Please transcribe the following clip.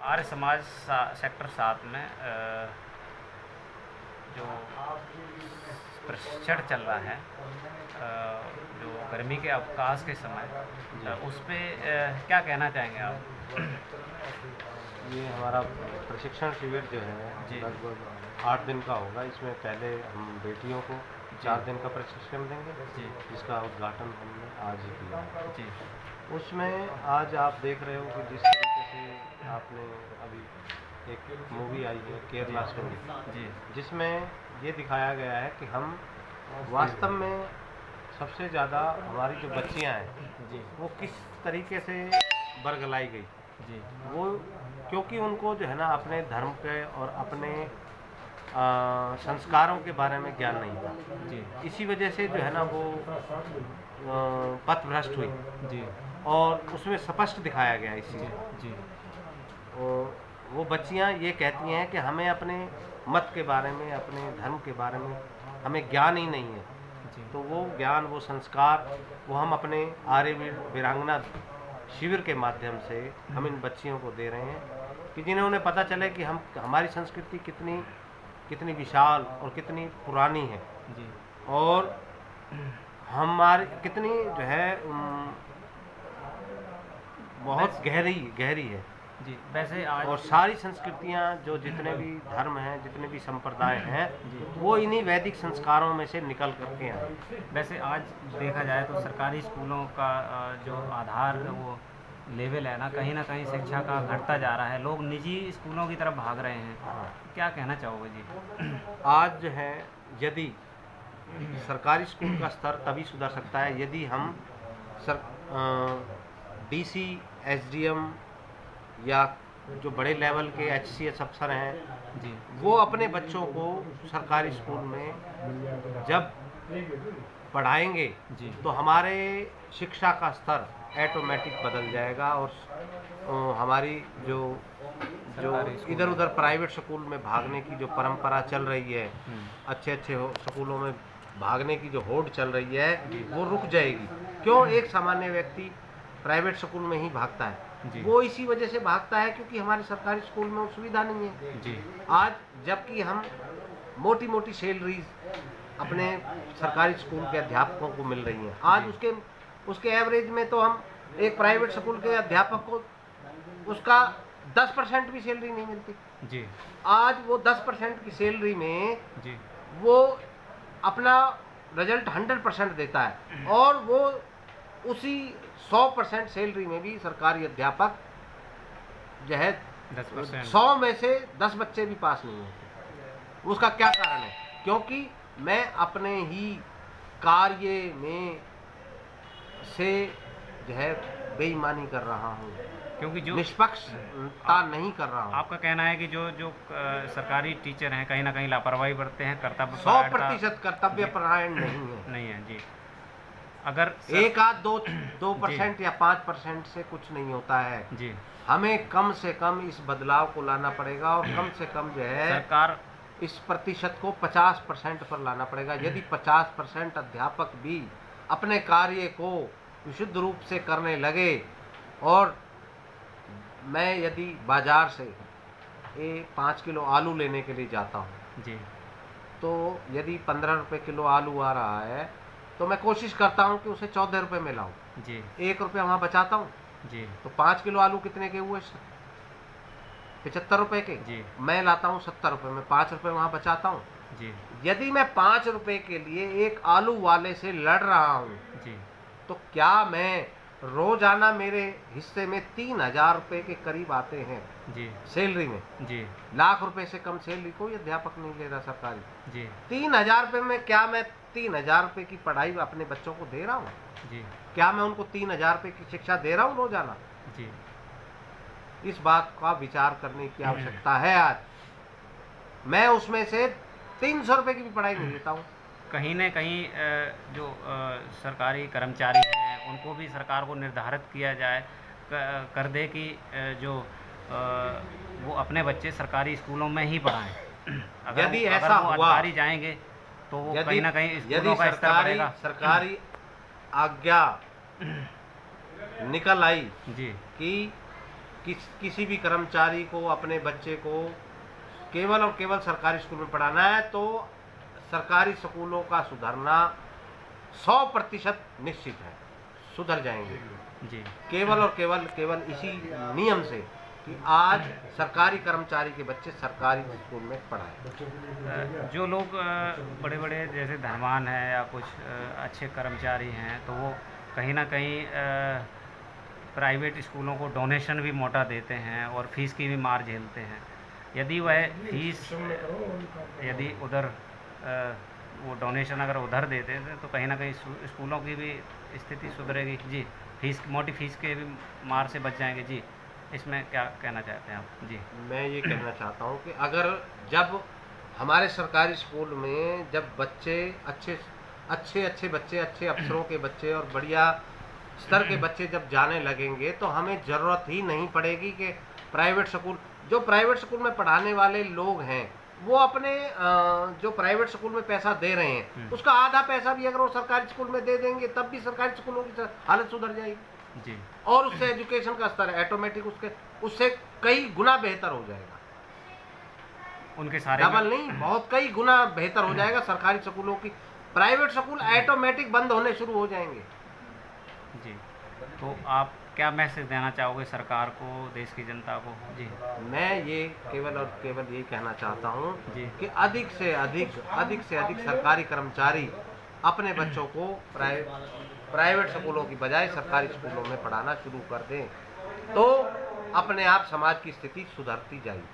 Arya Samaj sector 7 में जो प्रशिक्षण चल रहा है, जो गर्मी के अवकाश के समय, उस पे क्या कहना चाहेंगे आप? ये हमारा प्रशिक्षण शिविर जो है जी। लगभग 8 दिन का होगा। इसमें पहले हम बेटियों को 4 दिन का प्रशिक्षण देंगे, जी। जिसका उद्घाटन हमने आज ही किया है। जी। उसमें आज आप देख रहे हो कि जिस तरीके से आपने अभी एक मूवी आई है केरला स्टोरी, जी। जिसमें ये दिखाया गया है कि हम वास्तव में सबसे ज़्यादा हमारी जो बच्चियां हैं जी। वो किस तरीके से बरगलाई गई। जी। वो क्योंकि उनको जो है ना अपने धर्म के और अपने संस्कारों के बारे में ज्ञान नहीं था। जी। इसी वजह से जो है ना वो पथभ्रष्ट हुई। जी। और उसमें स्पष्ट दिखाया गया इसी। जी। और वो बच्चियां ये कहती हैं कि हमें अपने मत के बारे में, अपने धर्म के बारे में हमें ज्ञान ही नहीं है। जी। तो वो ज्ञान, वो संस्कार, वो हम अपने आर्य वीरांगना शिविर के माध्यम से हम इन बच्चियों को दे रहे हैं कि जिन्हें उन्हें पता चले कि हमारी संस्कृति कितनी विशाल और कितनी पुरानी है। जी। और हमारी कितनी जो है बहुत गहरी है। जी। वैसे आज और सारी संस्कृतियाँ, जो जितने भी धर्म हैं, जितने भी संप्रदाय हैं, वो इन्हीं वैदिक संस्कारों में से निकल करके आए। वैसे आज देखा जाए तो सरकारी स्कूलों का जो आधार वो लेवल है ना कहीं शिक्षा का घटता जा रहा है। लोग निजी स्कूलों की तरफ भाग रहे हैं। हाँ। क्या कहना चाहोगे जी? आज जो है, यदि सरकारी स्कूल का स्तर तभी सुधर सकता है यदि हम डीसी, एसडीएम या जो बड़े लेवल के एचसीएस अफसर हैं जी। वो अपने बच्चों को सरकारी स्कूल में जब पढ़ाएंगे जी। तो हमारे शिक्षा का स्तर ऑटोमेटिक बदल जाएगा। और हमारी जो इधर उधर प्राइवेट स्कूल में भागने की जो परंपरा चल रही है, अच्छे स्कूलों में भागने की जो होड़ चल रही है, वो रुक जाएगी। क्यों एक सामान्य व्यक्ति प्राइवेट स्कूल में ही भागता है? वो इसी वजह से भागता है क्योंकि हमारे सरकारी स्कूल में वो सुविधा नहीं है। जी। आज जबकि हम मोटी सैलरीज अपने सरकारी स्कूल के अध्यापकों को मिल रही हैं, आज उसके एवरेज में तो हम एक प्राइवेट स्कूल के अध्यापक को उसका 10% भी सैलरी नहीं मिलती। जी। आज वो 10% की सैलरी में जी वो अपना रिजल्ट 100% देता है, और वो उसी 100% सैलरी में भी सरकारी अध्यापक जो है 100 में से 10 बच्चे भी पास नहीं होते। उसका क्या कारण है? क्योंकि मैं अपने ही कार्य में से जो है बेईमानी कर रहा हूँ, क्योंकि जो निष्पक्षता नहीं कर रहा हूँ। आपका कहना है कि जो सरकारी टीचर हैं कहीं ना कहीं लापरवाही बरतते हैं, कर्तव्य 100% कर्तव्य परायण नहीं है। जी। अगर एक आध 2% या 5% से कुछ नहीं होता है जी। हमें कम से कम इस बदलाव को लाना पड़ेगा, और कम से कम जो है सरकार इस प्रतिशत को 50% पर लाना पड़ेगा। यदि 50% अध्यापक भी अपने कार्य को विशुद्ध रूप से करने लगे, और मैं यदि बाजार से 5 किलो आलू लेने के लिए जाता हूँ जी, तो यदि 15 रुपए किलो आलू आ रहा है तो मैं कोशिश करता हूँ कि उसे 14 रुपए में लाऊं जी। 1 रुपया वहाँ बचाता हूँ जी। तो 5 किलो आलू कितने के हुए? 75 रुपए के जी। मैं लाता हूँ 70 रुपए में, 5 रुपए वहाँ बचाता हूँ जी। यदि मैं 5 रुपए के लिए एक आलू वाले से लड़ रहा हूँ जी, तो क्या मैं रोजाना मेरे हिस्से में 3000 रुपए के करीब आते हैं जी सैलरी में जी। लाख रुपए से कम सैलरी कोई अध्यापक नहीं ले रहा सरकारी जी। 3000 रुपए में क्या मैं 3000 रुपए की पढ़ाई अपने बच्चों को दे रहा हूँ जी? क्या मैं उनको 3000 रुपए की शिक्षा दे रहा हूँ रोजाना जी? इस बात का विचार करने की आवश्यकता है। आज मैं उसमें से 300 रुपए की भी पढ़ाई नहीं देता हूँ। कहीं न कहीं जो सरकारी कर्मचारी हैं उनको भी सरकार को निर्धारित किया जाए, कर दे कि जो वो अपने बच्चे सरकारी स्कूलों में ही पढ़ाएं। यदि ऐसा हुआ, अधिकारी जाएंगे तो वो कहीं ना कहीं स्कूलों का स्तर बढ़ेगा। सरकारी आज्ञा निकल आई जी कि किसी भी कर्मचारी को अपने बच्चे को केवल और केवल सरकारी स्कूल में पढ़ाना है तो सरकारी स्कूलों का सुधरना 100% निश्चित है, सुधर जाएंगे जी। केवल और केवल इसी नियम से कि आज सरकारी कर्मचारी के बच्चे सरकारी स्कूल में पढ़ाएं। जो लोग बड़े बड़े जैसे धनवान हैं या कुछ अच्छे कर्मचारी हैं तो वो कहीं ना कहीं प्राइवेट स्कूलों को डोनेशन भी मोटा देते हैं और फीस की भी मार झेलते हैं। यदि वह फीस यदि उधर वो डोनेशन अगर उधर देते हैं तो कहीं ना कहीं स्कूलों की भी स्थिति सुधरेगी जी, फीस मोटी फीस के भी मार से बच जाएंगे जी। इसमें क्या कहना चाहते हैं आप जी? मैं ये कहना चाहता हूँ कि अगर जब हमारे सरकारी स्कूल में जब बच्चे अच्छे बच्चे, अच्छे अफसरों के बच्चे और बढ़िया स्तर के बच्चे जब जाने लगेंगे तो हमें ज़रूरत ही नहीं पड़ेगी कि प्राइवेट स्कूल में पढ़ाने वाले लोग हैं वो अपने जो प्राइवेट स्कूल में पैसा दे रहे हैं उसका आधा पैसा भी अगर वो सरकारी स्कूल में दे देंगे तब भी सरकारी स्कूलों की हालत सुधर जाएगी जी। और उससे एजुकेशन का स्तर ऑटोमेटिक उससे कई गुना बेहतर हो जाएगा। उनके सारे डबल नहीं, बहुत कई गुना बेहतर हो जाएगा सरकारी स्कूलों की। प्राइवेट स्कूल ऑटोमेटिक बंद होने शुरू हो जाएंगे जी। तो आप क्या मैसेज देना चाहोगे सरकार को, देश की जनता को जी? मैं ये केवल और केवल ये कहना चाहता हूँ कि अधिक से अधिक सरकारी कर्मचारी अपने बच्चों को प्राइवेट स्कूलों की बजाय सरकारी स्कूलों में पढ़ाना शुरू कर दें तो अपने आप समाज की स्थिति सुधरती जाएगी।